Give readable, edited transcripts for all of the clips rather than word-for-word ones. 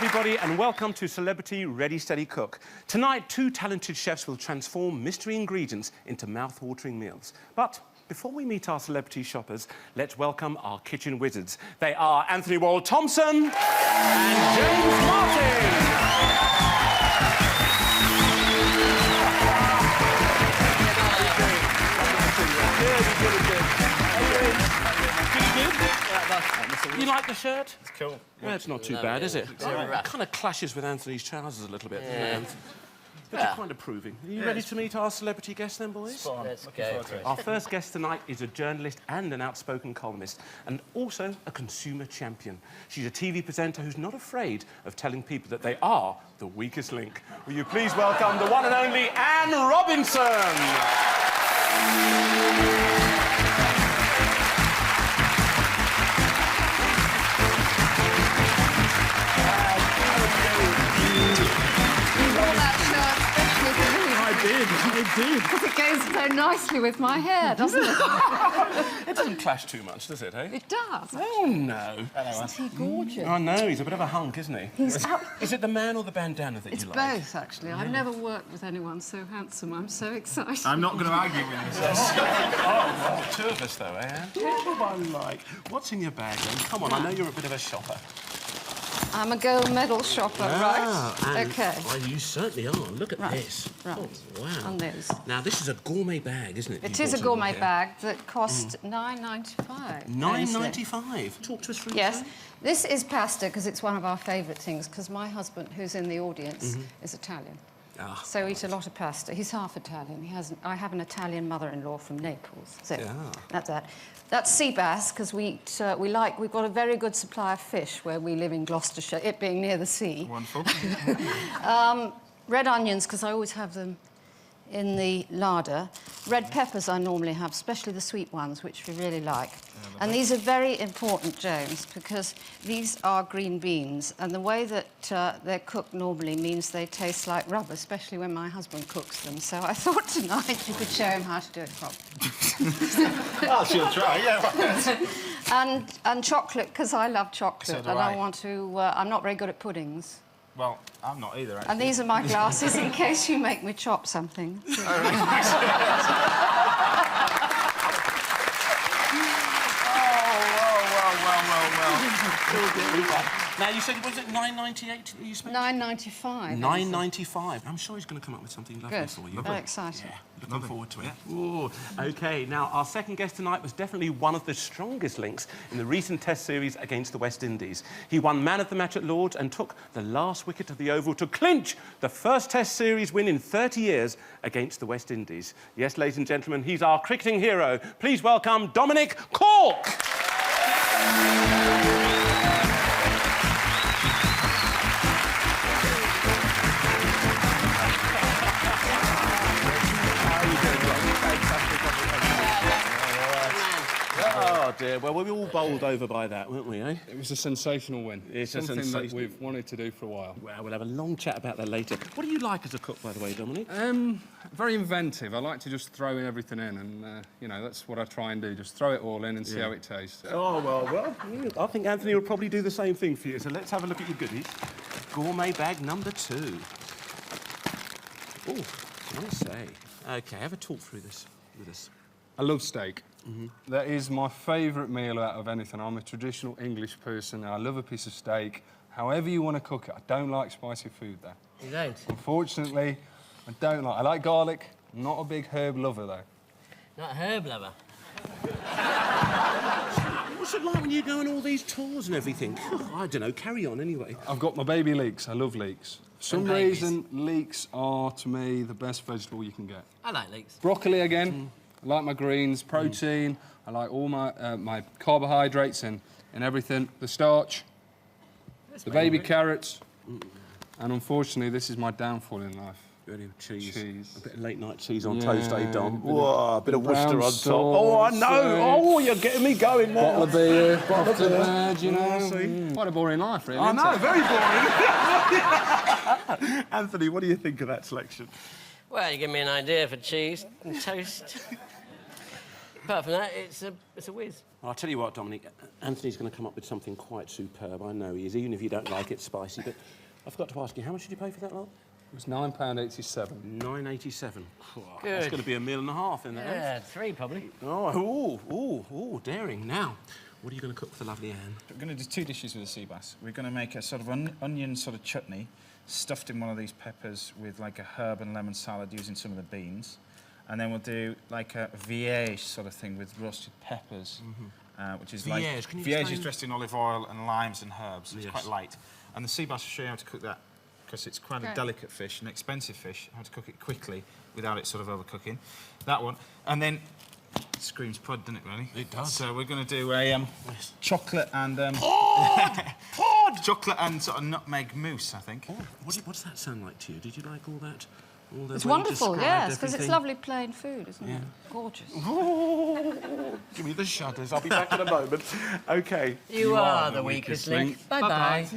everybody, and welcome to Celebrity Ready Steady Cook. Tonight, two talented chefs will transform mystery ingredients into mouth-watering meals. But before we meet our celebrity shoppers, let's welcome our kitchen wizards. They are Anthony Wald-Thompson and James Martin. You like the shirt? It's cool. Yeah, it's not too bad, is it? It kind of clashes with Anthony's trousers a little bit. Yeah. But you're kind of proving. Are you ready to meet our celebrity guests then, boys? Let's go. Our first guest tonight is a journalist and an outspoken columnist, and also a consumer champion. She's a TV presenter who's not afraid of telling people that they are the weakest link. Will you please welcome the one and only Anne Robinson? I did. Because it goes so nicely with my hair, doesn't it? It doesn't clash too much, does it, eh? It does. Oh, no. Isn't he gorgeous? I know, he's a bit of a hunk, isn't he? He's Is it the man or the bandana that It's you like? both, actually. Yeah. I've never worked with anyone so handsome. I'm so excited. I'm not going to argue with you. Oh, two of us, though, eh, Anne? What I like. What's in your bag, then? Come on, I know you're a bit of a shopper. I'm a gold medal shopper, right? OK. Well, you certainly are. Look at this. Right. Oh, wow. And this. Now, this is a gourmet bag, isn't it? It is a gourmet bag that cost £9.95. £9.95. Talk to us through Yes. This is pasta because it's one of our favourite things, because my husband, who's in the audience, is Italian. So he eats a lot of pasta. He's half Italian. I have an Italian mother-in-law from Naples. So that's that. That's sea bass, because we've got a very good supply of fish where we live in Gloucestershire, it being near the sea. Wonderful. Red onions, because I always have them in the larder. Red peppers I normally have, especially the sweet ones, which we really like. And these are very important, James, because these are green beans, and the way that they're cooked normally means they taste like rubber, especially when my husband cooks them. So I thought tonight you could show him how to do it properly. Oh, she'll try, yeah. And chocolate, because I love chocolate, So do and I. I want to... I'm not very good at puddings. Well, I'm not either, actually. And these are my glasses in case you make me chop something. Now, you said, was it £9.98 you spent? £9.95. £9.95. I'm sure he's going to come up with something lovely Good. for you. Very excited. Yeah, looking forward to it. Ooh, OK, now, our second guest tonight was definitely one of the strongest links in the recent Test series against the West Indies. He won man of the match at Lord's and took the last wicket of the Oval to clinch the first Test series win in 30 years against the West Indies. Yes, ladies and gentlemen, he's our cricketing hero. Please welcome Dominic Cork. Oh, dear. Well, we were all bowled over by that, weren't we, eh? It was a sensational win. It's a something sensational... that we've wanted to do for a while. Well, we'll have a long chat about that later. What do you like as a cook, by the way, Dominic? Very inventive. I like to just throw everything in and, you know, that's what I try and do. Just throw it all in and see how it tastes. Oh, well, I think Anthony will probably do the same thing for you. So let's have a look at your goodies. Gourmet bag number 2. Oh, I want to say. OK, have a talk through this with us. I love steak. That is my favourite meal out of anything. I'm a traditional English person and I love a piece of steak. However you want to cook it. I don't like spicy food, though. You don't? Unfortunately, I don't like... I like garlic. I'm not a big herb lover, though. Not a herb lover? What's it like when you go on all these tours and everything? I don't know, carry on anyway. I've got my baby leeks. I love leeks. For some reason, leeks are, to me, the best vegetable you can get. I like leeks. Broccoli, again. I like my greens, protein. I like all my my carbohydrates and everything. The starch, the baby carrots. And unfortunately, this is my downfall in life. Cheese. Cheese. A bit of late-night cheese on toast, eh, Dom? Whoa, a bit of Worcester on top. sauce, Oh, I know! Oh, you're getting me going now. Bottle of beer, bottle of bread, you know. Quite a boring life, really. I isn't know, it? very boring. Anthony, what do you think of that selection? Well, you give me an idea for cheese and toast. apart from that, it's a whiz. I'll tell you what, Dominic, Anthony's going to come up with something quite superb. I know he is, even if you don't like it spicy. But I forgot to ask you, how much did you pay for that lot? It was £9.87. £9.87. That's Good. going to be a meal and a half in there. Yeah, 3 probably. Oh, daring. Now, what are you going to cook for the lovely Anne? We're going to do 2 dishes with the sea bass. We're going to make a sort of onion sort of chutney, stuffed in one of these peppers with like a herb and lemon salad using some of the beans. And then we'll do like a viège sort of thing with roasted peppers, which is like... Viège, can you Viège explain? is dressed in olive oil and limes and herbs. It's Yes. quite light. And the sea bass will show you how to cook that, because it's quite a delicate fish, an expensive fish, how to cook it quickly without it sort of overcooking. That one. And then... It screams prod, doesn't it, really? It does. So we're going to do a chocolate and... Pod! chocolate and sort of nutmeg mousse, I think. Oh, what does that sound like to you? Did you like all that? All the It's way you wonderful, described yes, because it's everything? lovely plain food, isn't it? Gorgeous. Give me the shudders. I'll be back in a moment. OK. You are the weakest link. Bye-bye.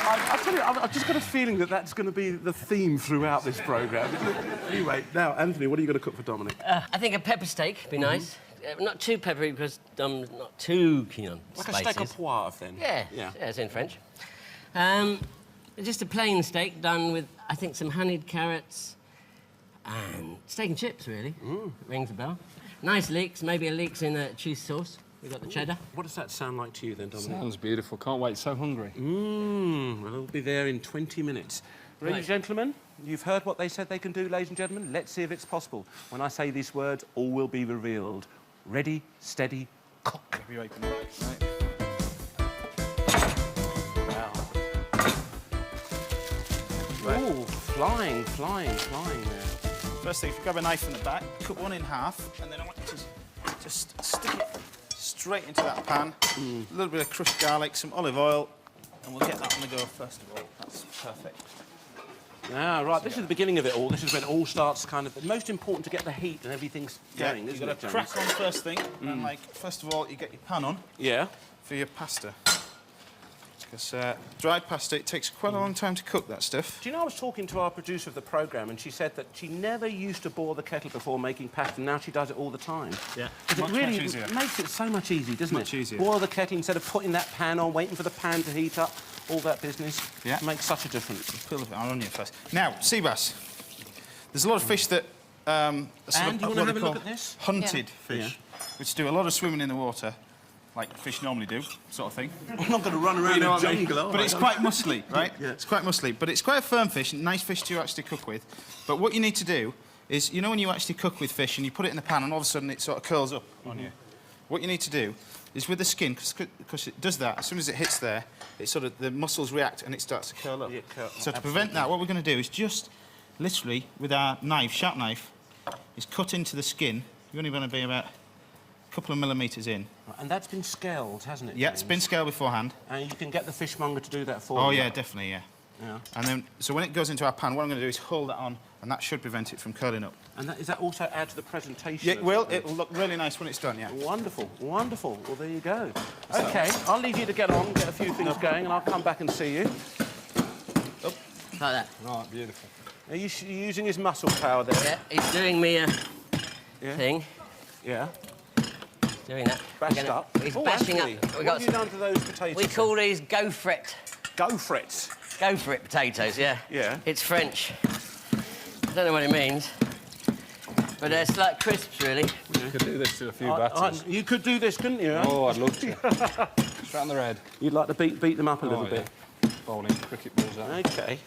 I'll tell you, I've just got a feeling that that's going to be the theme throughout this programme. Anyway, now, Anthony, what are you going to cook for Dominic? I think a pepper steak would be nice. Not too peppery because Dom's not too keen on Like spices. a steak au poivre, then? Yeah, it's in French. Just a plain steak done with, I think, some honeyed carrots and steak and chips, really. Rings a bell. Nice leeks, maybe a leeks in a cheese sauce. We've got the cheddar. What does that sound like to you, then, Dominic? Sounds beautiful. Can't wait. So hungry. Well, we'll be there in 20 minutes. Ladies and Right. gentlemen, you've heard what they said they can do, ladies and gentlemen. Let's see if it's possible. When I say these words, all will be revealed. Ready, steady, cook. Maybe open it. Right. Ooh, flying there. First thing, if you grab a knife in the back, cut one in half, and then I want you to just stick it straight into that pan. A little bit of crushed garlic, some olive oil, and we'll get that on the go first of all. That's perfect. Ah, right, this is the beginning of it all. This is when it all starts kind of... Most important to get the heat and everything's going, you've isn't got it, to James? crack on first thing, and like, first of all, you get your pan on Yeah. for your pasta. Because dried pasta, it takes quite a long time to cook that stuff. Do you know, I was talking to our producer of the programme and she said that she never used to boil the kettle before making pasta, and now she does it all the time. Yeah. 'Cause Much, it really much easier. makes it so much easier, doesn't Much it? easier. Boil the kettle instead of putting that pan on, waiting for the pan to heat up, all that business. Yeah. Makes such a difference. Peel it on you first. Now, sea bass. There's a lot of fish that are sort And of you wanna what have they a look call at this? hunted fish, which do a lot of swimming in the water, like fish normally do, sort of thing. I'm not going to run around You know the what I mean? jungle, But it's quite muscly, right? Yeah. It's quite muscly, but it's quite a firm fish, nice fish to actually cook with. But what you need to do is, you know when you actually cook with fish and you put it in the pan and all of a sudden it sort of curls up on you? What you need to do is with the skin, because it does that, as soon as it hits there, it sort of, the muscles react and it starts to curl up. Yeah, So to prevent that, what we're going to do is just literally, with our knife, sharp knife, is cut into the skin. You're only going to be about a couple of millimetres in. And that's been scaled, hasn't it? Yeah, it's James? been scaled beforehand. And you can get the fishmonger to do that for Oh you. yeah, definitely, yeah. Yeah. And then, so when it goes into our pan, what I'm going to do is hold that on, and that should prevent it from curling up. And that, is that also add to the presentation? Yeah, of well, it? it will look really nice when it's done, yeah. Wonderful, wonderful. Well, there you go. OK, I'll leave you to get on, get a few things going, and I'll come back and see you. Like that. Right, beautiful. Are you using his muscle power there? Yeah, he's doing me a Yeah. thing. Yeah. Doing that. Bashed We're gonna- up. He's Oh, bashing Anthony, up. what have you done to those potatoes? We call these go for it. Go for it. Go for it potatoes, yeah. Yeah. It's French. I don't know what it means. But it's like crisps, really. You could do this to a few batters. You could do this, couldn't you? Oh, I'd love to. Straight on the red. You'd like to beat them up a little Oh, bit. yeah. Bowling cricket balls out. OK.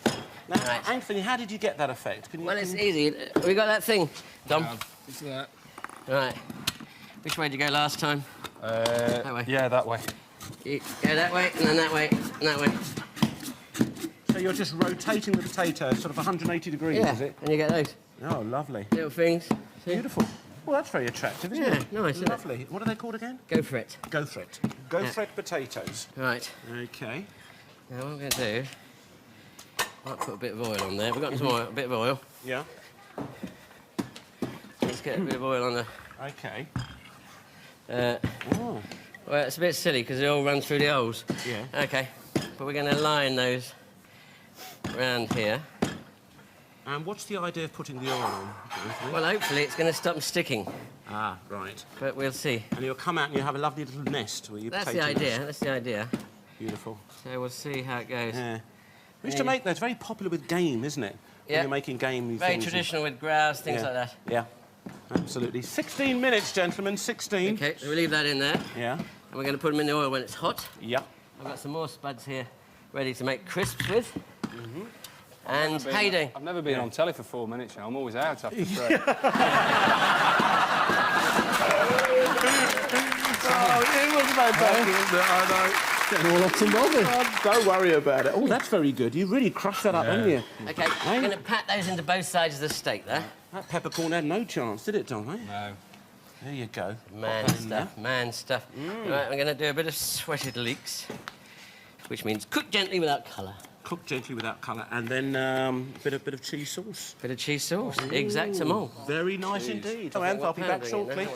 Now, Right. Anthony, how did you get that effect? Can you, Well, it's easy. We got that thing, Dom. It's that. Right. Which way did you go last time? That way. Yeah, that way. You go that way, and then that way, and that way. So you're just rotating the potatoes, sort of 180 degrees, Yeah, is it? and you get those Oh, lovely. little things. See? Beautiful. Well, that's very attractive, isn't Yeah, it? nice, isn't it? Lovely. What are they called again? Go for it. Go for it. Go for it potatoes. Right. OK. Now what I'm going to do, might put a bit of oil on there. We've got some oil, a bit of oil. Yeah. Let's get a bit of oil on the... OK. Well, it's a bit silly because it all runs through the holes. Yeah. OK. But we're going to line those round here. And what's the idea of putting the oil on, Anthony? Well, hopefully it's going to stop them sticking, Ah, right. but we'll see. And you'll come out and you have a lovely little nest where you That's the potato idea. nest. That's the idea. Beautiful. So we'll see how it goes. Yeah. We used to make those very popular with game, isn't it? When Yeah. you're making game Very things. traditional with grouse, things Yeah. like that. Yeah. Absolutely. 16 minutes, gentlemen. 16. Okay, so we'll leave that in there, Yeah. and we're going to put them in the oil when it's hot. Yeah. I've got some more spuds here ready to make crisps with. And Hayden. I've never been on telly for 4 minutes, you know. I'm always out after 3. It was fantastic, wasn't it? I know. All up and bothered. Oh, don't worry about it. Oh, that's very good. You really crushed that up, haven't you? Okay, I'm going to pat those into both sides of the steak there. That peppercorn had no chance, did it, Don? Eh? No. There you go. Man Pop that in there. stuff, man stuff. Right, I'm going to do a bit of sweated leeks, which means cook gently without colour. Cook gently without colour, and then a bit of cheese sauce. Bit of cheese sauce, exactamo. Very nice indeed. Oh, Anth, I'll be back shortly.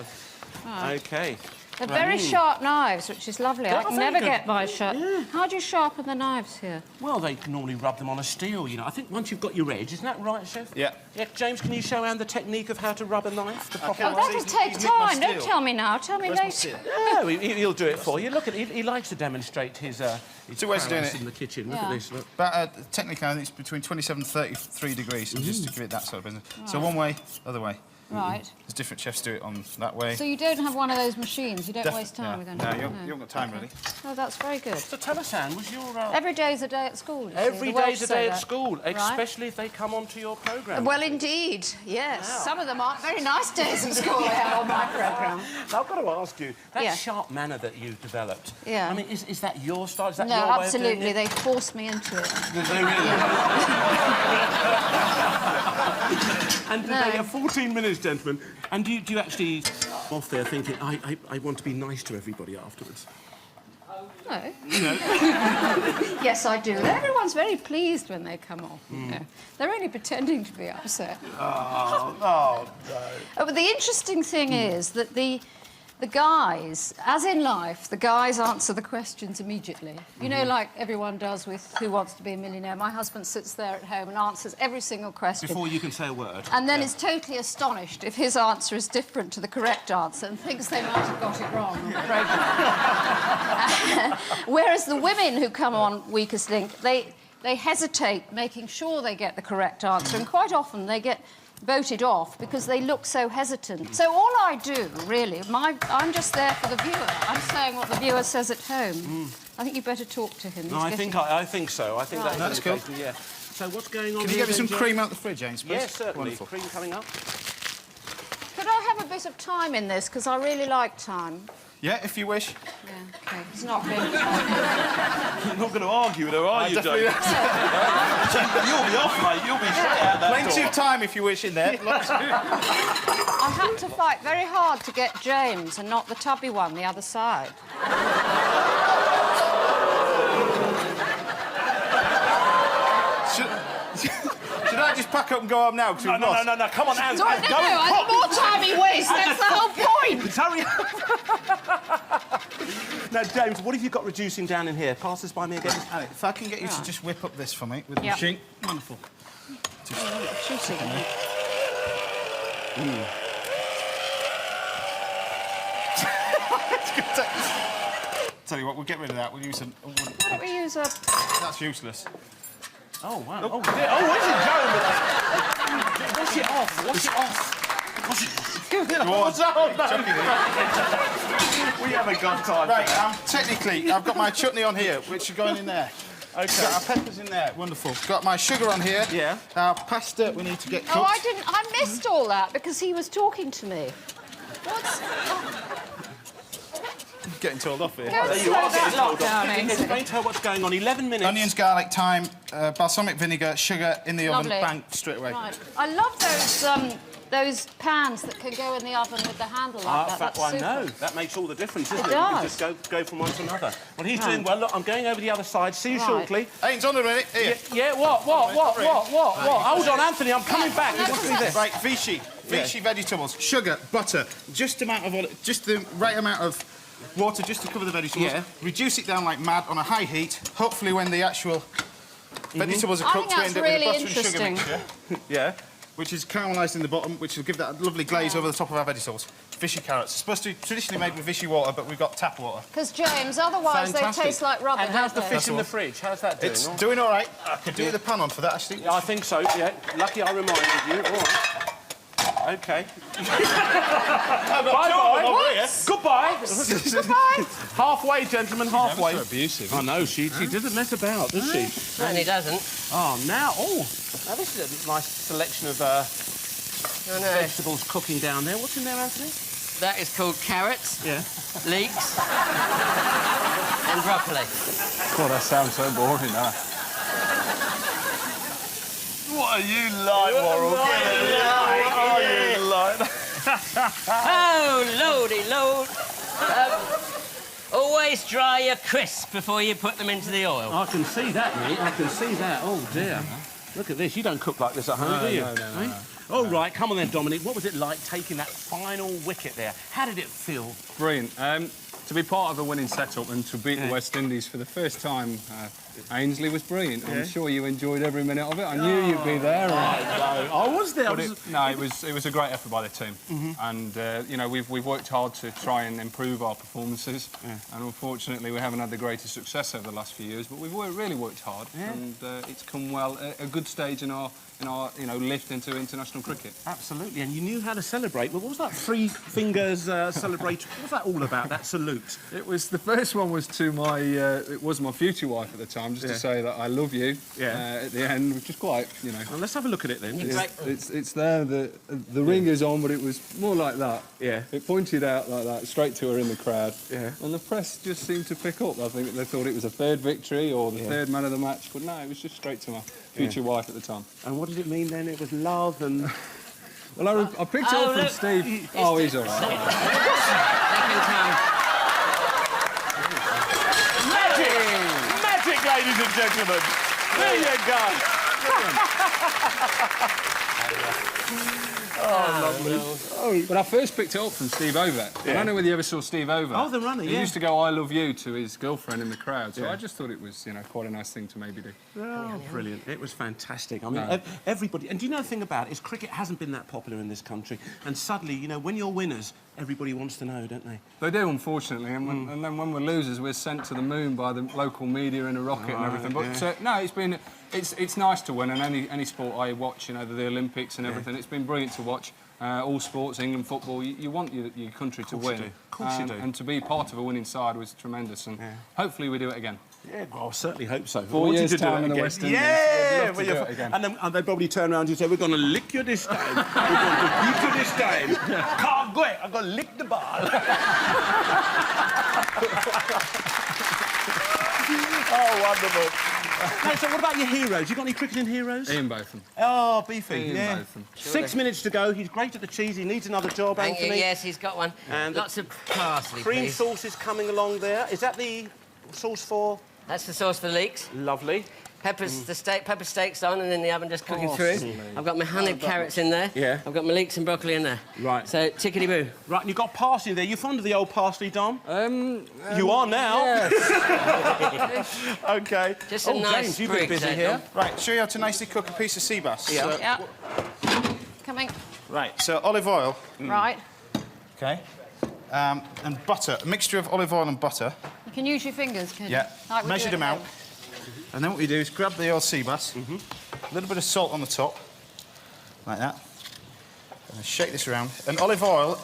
Okay. They're very sharp knives, which is lovely. I can very never good. get by sharp. Yeah. How do you sharpen the knives here? Well, they can normally rub them on a steel, you know. I think once you've got your edge, isn't that right, Chef? Yeah. Yeah, James, can you show Anne the technique of how to rub a knife? The proper Oh, way? that'll take he's nicked my time. Don't steel. tell me now. Tell me Where's my later. steel? Yeah, he'll do it for you. Look at he likes to demonstrate his Two ways of doing prowess it. in the kitchen. Look Yeah. at this. Look. But technically, I think it's between 27 and 33 degrees, just to give it that sort of business. So one way, other way. Right. There's different chefs do it on that way. So you don't have one of those machines. You don't waste time with No, anything. you haven't got time, really. Oh, that's very good. So tell us, Anne, was your Every day's a day at school. You see. every The Welsh day's a say day that. at school, Right. especially if they come onto your programme? Well, indeed, yes. Some of them aren't very nice days at school I have on my programme. Now, I've got to ask you, that Yeah. sharp manner that you've developed, Yeah. I mean, is that your style? Is that No, your way of absolutely. doing it? They forced me into it. Did they really? And today, No. 14 minutes, gentlemen. And do you actually off there thinking, I want to be nice to everybody afterwards? No. Yes, I do. Everyone's very pleased when they come off. You know. They're only pretending to be upset. Oh, But the interesting thing is that the guys, as in life, the guys answer the questions immediately. You know, like everyone does with Who Wants to Be a Millionaire. My husband sits there at home and answers every single question. Before you can say a word. And then is totally astonished if his answer is different to the correct answer and thinks they might have got it wrong on the programme. Whereas the women who come on Weakest Link, they hesitate making sure they get the correct answer, and quite often they get voted off because they look so hesitant. So all I do, really, I'm just there for the viewer. I'm saying what the viewer says at home. I think you better talk to him. No, He's I getting- think so. I think Right. that's That's cool. indication, yeah. So what's going on Can you here get me some then, cream out the fridge, James, please? Yes, certainly. Wonderful. Cream coming up. Could I have a bit of time in this? Because I really like time. Yeah, if you wish. Yeah, okay. It's not big. You're not going to argue with her, are you, definitely James? You'll be off, mate. You'll be straight out that Plenty door. of time if you wish in there. I had to fight very hard to get James and not the tubby one the other side. Should I just pack up and go home now? 'Cause we've lost? No, come on, Anne. No, Anne, go and the more time he wastes, that's the whole point. hurry up. Now, James, what have you got reducing down in here? Pass this by me again. Annie, if I can get you to just whip up this for me with the Yep. machine. Wonderful. Shooting. Tell you what, we'll get rid of that. We'll use some. Why don't we use a... That's useless. Oh, wow. Oh, dear. Oh, where's it going with that? Wash it off. Wash it off. Wash it off. What's up? We haven't got time. Right, technically, I've got my chutney on here, which is going in there. Okay. Got our peppers in there. Wonderful. Got my sugar on here. Yeah. Our pasta we need to get cooked. Oh, I missed all that because he was talking to me. What's... Getting told off here. Go and slow that lot down, Ainsley. Explain to her what's going on. 11 minutes. Onions, garlic, thyme, balsamic vinegar, sugar in the oven, Lovely. bang, straight away. Right. I love those pans that can go in the oven with the handle like that. Fact, That's well, super. no, that makes all the difference, doesn't It it? You can does. just go from one to another. Well, he's Right. doing well. Look, I'm going over the other side. See you Right. shortly. Hey, it's on a minute. Here. Yeah, what? Hold on, Anthony, I'm coming back. No, What's no, this? Right, Vichy vegetables, sugar, butter, just the right amount of water just to cover the vegetables. Yeah. Reduce it down like mad on a high heat. Hopefully, when the actual Vegetables are I cooked, think we end that's up with a really butter and sugar interesting. mixture. Yeah. Which is caramelised in the bottom, which will give that lovely glaze over the top of our vegetables. Fishy carrots. It's supposed to be traditionally made with fishy water, but we've got tap water. Because, James, otherwise Fantastic. they taste like rubber, And how's don't the they? fish in the fridge? How's that doing? It's doing all right. I could do with the pan on for that, actually. Yeah, I think so, yeah. Lucky I reminded you. All right. OK. Bye-bye. Goodbye. Goodbye. Halfway, gentlemen, halfway. So abusive. I know, she didn't mess about, does she? Certainly doesn't. Oh, now this is a nice selection of I know. vegetables cooking down there. What's in there, Anthony? That is called carrots, Yeah. leeks, and broccoli. God, that sounds so boring, huh? What are you like, Warrell? Oh, lordy, lord. Always dry your crisps before you put them into the oil. I can see that, mate. I can see that. Oh, dear. Look at this. You don't cook like this at home, do you? no. Eh? All right, come on then, Dominic. What was it like taking that final wicket there? How did it feel? Brilliant. To be part of a winning setup and to beat the West Indies for the first time, Ainsley was brilliant. I'm sure you enjoyed every minute of it. I knew you'd be there. I was there. But it was a great effort by the team, and you know we've worked hard to try and improve our performances, and unfortunately we haven't had the greatest success over the last few years. But we've really worked hard, and it's come well a good stage in our lift into international cricket. Absolutely, and you knew how to celebrate. Well, what was that three fingers celebrate? What was that all about? That salute? It was the first one was to my it was my future wife at the time, just to say that I love you. At the end, which is quite Well, let's have a look at it then. It's there. The ring is on, but it was more like that. Yeah. It pointed out like that, straight to her in the crowd. Yeah. And the press just seemed to pick up. I think they thought it was a third victory or the third man of the match, but no, it was just straight to my future wife at the time. And what did it mean then? It was love and... Well, I picked it up from look, Steve. Oh, he's all right. Second time. Magic, ladies and gentlemen. There you go. But I first picked it up from Steve Ovett. I don't know whether you ever saw Steve Ovett. Oh, the runner, He used to go, "I love you" to his girlfriend in the crowd. So I just thought it was, quite a nice thing to maybe do. Oh, brilliant. It was fantastic. I mean, everybody... And do you know the thing about it is cricket hasn't been that popular in this country. And suddenly, when you're winners, everybody wants to know, don't they? They do, unfortunately, and then when we're losers, we're sent to the moon by the local media in a rocket and everything. But no, it's nice to win, and any sport I watch, the Olympics and everything, it's been brilliant to watch. All sports, England football, you want your country to win. Of course you do. And to be part of a winning side was tremendous, and hopefully we do it again. Yeah, well, I certainly hope so. 4 years' time in the West Indies. Yeah! We'd love to do it again. And they probably turn around and say, we're going to lick you this time. We're going to beat you this time. Can't go it. I'm going to lick the ball. Oh, wonderful. No, so what about your heroes? You got any cricketing heroes? Ian Botham. Oh, Beefy, Ian Botham. 6 minutes to go. He's great at the cheese. He needs another job, Thank you. Anthony. Yes, he's got one. And lots of parsley, Cream please. sauce is coming along there. Is that the sauce for... That's the sauce for leeks. Lovely. Pepper steaks on and in the oven just cooking through. I've got my honeyed carrots in there. Yeah. I've got my leeks and broccoli in there. Right. So, tickety-boo. Right, and you've got parsley there. You fond of the old parsley, Dom? You are now. Yes. OK. Just a nice James, you've been sprig, busy Dom. here. Right, show you how to nicely cook a piece of sea bass. Yeah. Yeah. Coming. Right, so olive oil, Right. OK, and butter, a mixture of olive oil and butter. You can use your fingers, can you? Yeah, Like we do measured at amount. home. And then what we do is grab the old sea bass, a little bit of salt on the top, like that, and then shake this around. And olive oil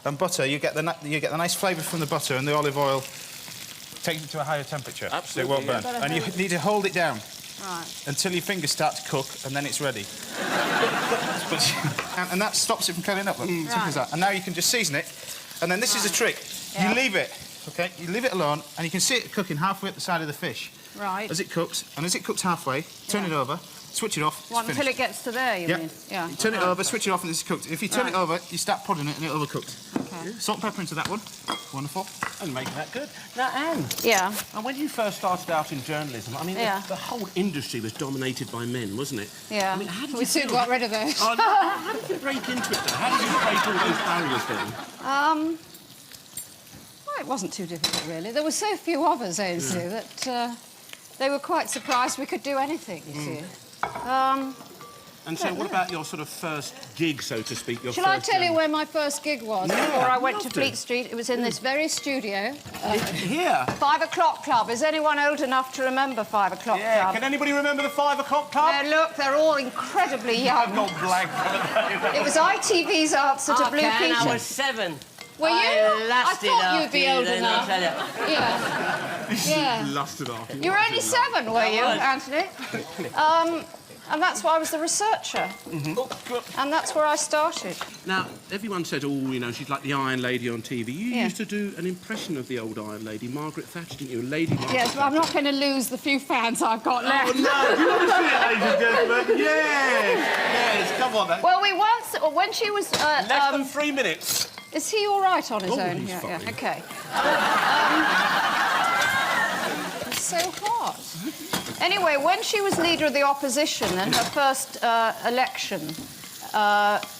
and butter, you get the nice flavour from the butter, and the olive oil takes it to a higher temperature, so it won't burn. yeah. And you need to hold it down Right. until your fingers start to cook, and then it's ready. and that stops it from curling up. Look, simple as that. And now you can just season it, and then this is the trick. Yeah. You leave it, okay? You leave it alone, and you can see it cooking halfway at the side of the fish. Right. As it cooks, and as it cooks halfway, turn it over, switch it off, it's Well, until finished. it gets to there, you Yeah. mean? Yeah. Turn it Right. over, switch it off, and it's cooked. If you turn it Right. over, you start prodding it, and it'll overcooked. Okay. Salt and pepper into that one. Wonderful. And making that good. Now, Anne, Yeah. and when you first started out in journalism, I mean, Yeah. the whole industry was dominated by men, wasn't it? Yeah. I mean, how did We you soon feel? got rid of those. Oh, no, how did you break into it, though? How did you break all those barriers then? Well, it wasn't too difficult, really. There were so few of us, Ainsley, that they were quite surprised we could do anything, you see. And so what about your sort of first gig, so to speak? Your Shall I first, tell you where my first gig was before I went to love to. Fleet Street? It was in this very studio. Here? 5 o'clock club. Is anyone old enough to remember 5 o'clock Yeah, club? can anybody remember the 5 o'clock club? Look, they're all incredibly young. Not blank. It was ITV's Answer to Blue Okay, Peter. I was 7. Were you? I lusted thought you'd after be you old then, enough. I'll tell you. Yeah. Lusted after. You were only 7, were you, was. Anthony? And that's why I was the researcher. And that's where I started. Now, everyone said, oh, you know, she's like the Iron Lady on TV. You Yeah. used to do an impression of the old Iron Lady, Margaret Thatcher, didn't you? Lady Margaret Yes, but I'm not going to lose the few fans I've got left. Oh, no, do you want to see it, ladies and gentlemen? Yes! Yes, come on, then. Well, we once, when she was... Less than 3 minutes. is he all right on his Oh, own? he's Yeah, fine. okay. It's so hot. Anyway, when she was leader of the opposition and her first election,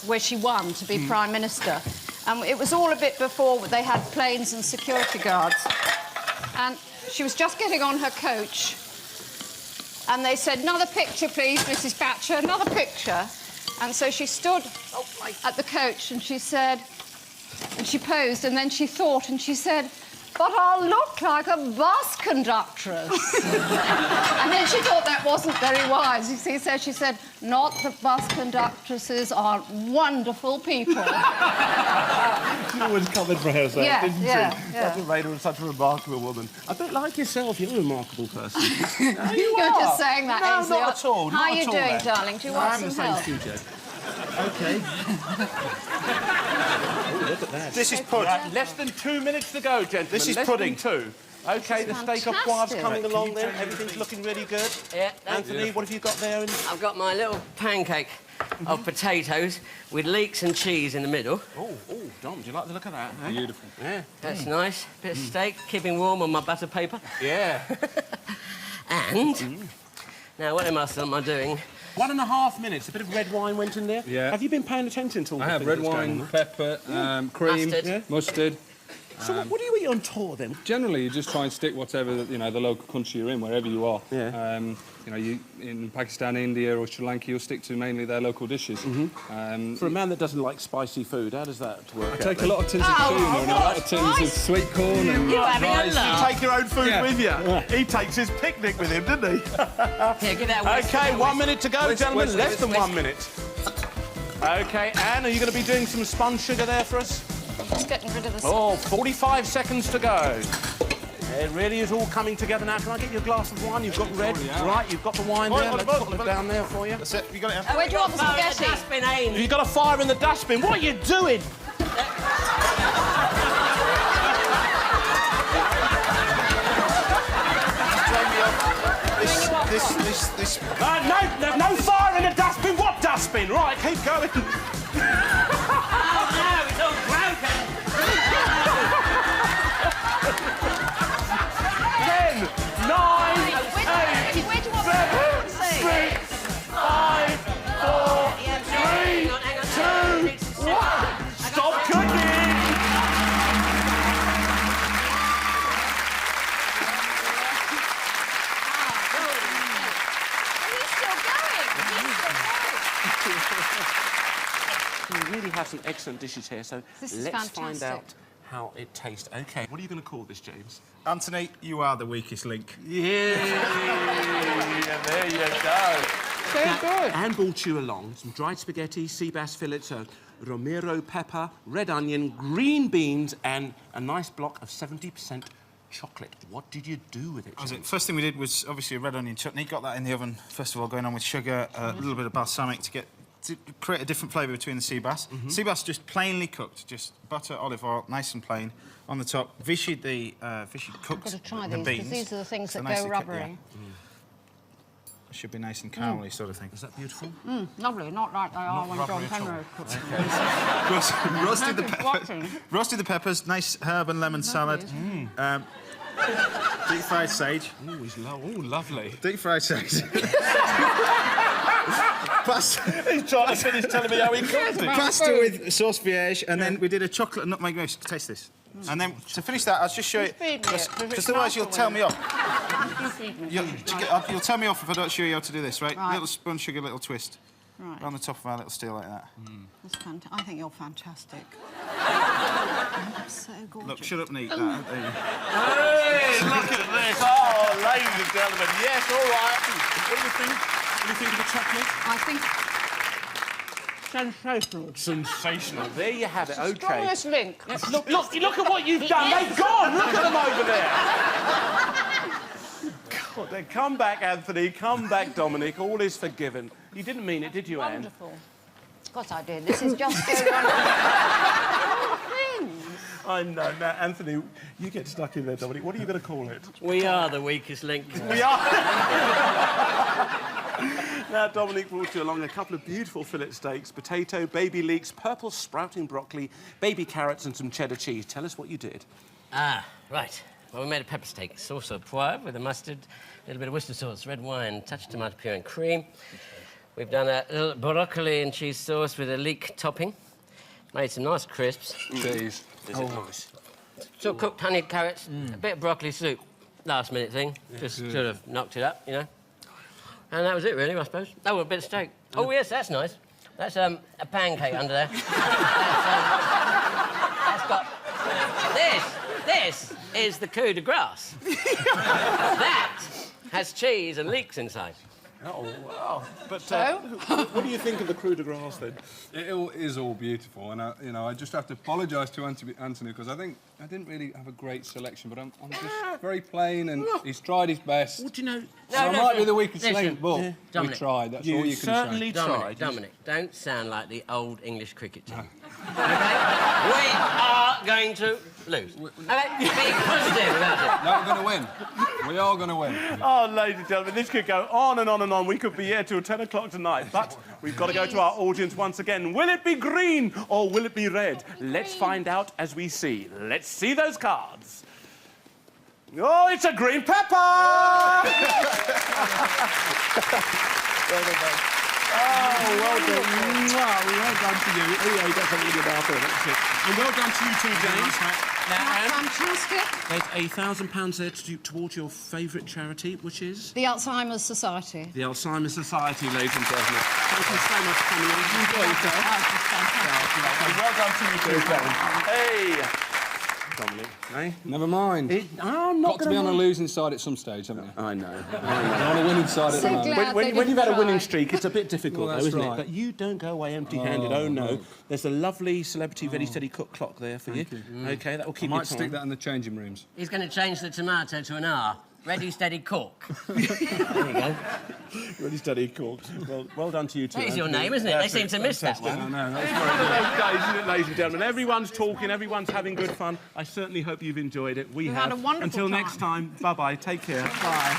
where she won to be Prime Minister, it was all a bit before they had planes and security guards. And she was just getting on her coach, and they said, another picture, please, Mrs. Thatcher, another picture. And so she stood at the coach and she said, and she posed, and then she thought, and she said, but I'll look like a bus conductress. And then she thought that wasn't very wise, you see, so she said, not that bus conductresses aren't wonderful people. She always covered for herself, Yeah, didn't yeah, she? yeah. That made her such a remarkable woman. A bit like yourself, you're a remarkable person. No, You're just saying that, No, Ainsley. not at all. How are not you at all, doing, then. darling? Do you No, want I'm in some the help? same studio. OK. Oh, look at that. This is pudding. Right, less than 2 minutes to go, gentlemen. This is less pudding. Than 2. OK, the steak au poivre's fantastic. coming along there. Everything's looking really good. Yeah, Anthony, what have you got there? I've got my little pancake of potatoes with leeks and cheese in the middle. Oh, Dom, do you like the look of that? Eh? Beautiful. Yeah. That's nice. Bit of steak, keeping warm on my butter paper. Yeah. And now, what am I doing? 1.5 minutes. A bit of red wine went in there. Yeah. Have you been paying attention to all I the have things red that's going wine, on? pepper, cream, Mustard. mustard. So what do you eat on tour then? Generally, you just try and stick whatever the local country you're in, wherever you are. Yeah. You in Pakistan, India, or Sri Lanka, you'll stick to mainly their local dishes. For a man that doesn't like spicy food, how does that work? I take a lot of tins of tuna and a lot of tins of sweet corn and You're having a rice. laugh. Take your own food Yeah. with you. He takes his picnic with him, doesn't he? Here, give that a whisk, OK, give that a 1 whisk. minute to go, Whisk, gentlemen. whisk, Less whisk, than whisk. 1 minute. OK, Anne, are you going to be doing some spun sugar there for us? Just getting rid of the... Oh, 45 seconds to go. It really is all coming together now. Can I get you a glass of wine? You've got red. Right, you've got the wine there. Let's put it down there for you. That's it. You got it. Where do you want the Fire in the spaghetti? dustbin, Ames. You've got a fire in the dustbin. What are you doing? This. No fire in the dustbin. What dustbin? Right, keep going. Oh, no, it's all broken. 10, 9, Where do you want the 8, spaghetti? 6, 5, 4, 3, 2, 1. Stop cooking. He's still going. He's still going. We really have some excellent dishes here, so This is let's find fantastic. out how it tastes. OK, what are you going to call this, James? Anthony, you are the weakest link. Yeah, there you go. So good. Anne brought you along some dried spaghetti, sea bass fillets, Romero pepper, red onion, green beans, and a nice block of 70% chocolate. What did you do with it, James? First thing we did was obviously a red onion chutney. Got that in the oven first of all, going on with sugar, a little bit of balsamic to create a different flavour between the sea bass. Sea bass just plainly cooked, just butter, olive oil, nice and plain. On the top, Vichy cooked I've got to try the these, beans. because these are the things So that nicely go cooked, rubbery. yeah. Should be nice and caramely sort of thing. Is that beautiful? Lovely, not like they are when John rubbery at all. Penrose cooks them. Roasted the Nothing's peppers. watching. Roasted the peppers. Nice herb and lemon salad. Deep fried sage. Oh, he's lovely. Deep fried sage. Pasta, He's trying to finish telling me how he cooked it. pasta with sauce vierge, and then we did a chocolate and nutmeg mousse. Taste this. And then to finish that, I'll just show you. feed me it, 'cause Because it's otherwise you'll nicer tell when me off. You feed me. You'll tell me off if I don't show you how to do this, right? Right. Little spoon sugar, little twist. Right. On the top of our little steel like that. That's I think you're fantastic. So gorgeous. Look, shut up and eat that. There you go. Hey, look at this. Oh, ladies and gentlemen. Yes, all right. What do you think? What do you think of the chocolate? I think sensational. Sensational. There you have it. Okay. Strongest link. Look at what you've done. They've gone. Look at them over there. God, then come back, Anthony. Come back, Dominic. All is forgiven. You didn't mean it, did you, Anne? Wonderful. Of course I did. This is just so wonderful. I know. Now, Anthony, you get stuck in there, Dominic. What are you going to call it? We are the weakest link. We are. Now, Dominic brought you along a couple of beautiful fillet steaks, potato, baby leeks, purple sprouting broccoli, baby carrots and some cheddar cheese. Tell us what you did. Ah, right. Well, we made a pepper steak, sauce au poivre with a mustard, a little bit of Worcester sauce, red wine, touch of tomato puree and cream. We've done a little broccoli and cheese sauce with a leek topping. Made some nice crisps. Cheese. Is it nice? So cooked honeyed carrots, a bit of broccoli soup. Last minute thing. Just sort of knocked it up, you know. And that was it, really, I suppose. Oh, a bit of steak. Oh, yes, that's nice. That's a pancake under there. That's got... This is the coup de grace. That has cheese and leeks inside. Oh, wow. But So? what do you think of the Cru de Grace, then? It all is all beautiful, and I just have to apologise to Anthony because I think I didn't really have a great selection, but I'm just very plain, and he's tried his best. What do you know? So I might be the weakest Listen, link, but we Dominic, tried. That's You all you can certainly say. tried. Dominic, don't sound like the old English cricket team. OK? We are going to lose. OK? Be positive about it. No, we're going to win. We are going to win. Oh, ladies and gentlemen, this could go on and on and on. We could be here till 10 o'clock tonight, but we've got to go to our audience once again. Will it be green or will it be red? Let's find out as we see. Let's see those cards. Oh, it's a green pepper! Oh, well done. Well done to you. Oh, yeah, you got something in your mouth there. That's it. And well done to you too, James. Now, Anne, Fantastic. there's £1,000 there towards your favourite charity, which is? The Alzheimer's Society. The Alzheimer's Society, ladies and gentlemen. Thank you so much for coming in. Enjoy yourself. Well done to you too, James. Hey! Dominic, eh? Never mind. I'm not Got to be on a losing side at some stage, haven't you? I know. On a winning side at the So moment. glad When they you've had a didn't winning try. streak, it's a bit difficult, Well, though, that's isn't it? right. But you don't go away empty-handed. Oh, no. There's a lovely celebrity Ready Steady Cook clock there for you. OK, that will I keep might you stick time. that in the changing rooms. He's going to change the tomato to an R. Ready, steady, cook. There you go. Ready Steady Cook. Well done to you too. That is your Anthony. name, isn't it? They That's seem to miss that one. No, that's It's one of those days, isn't it, ladies and gentlemen? Everyone's talking, everyone's having good fun. I certainly hope you've enjoyed it. We We've have. had a wonderful Until time. next time, bye-bye. Take care. Bye.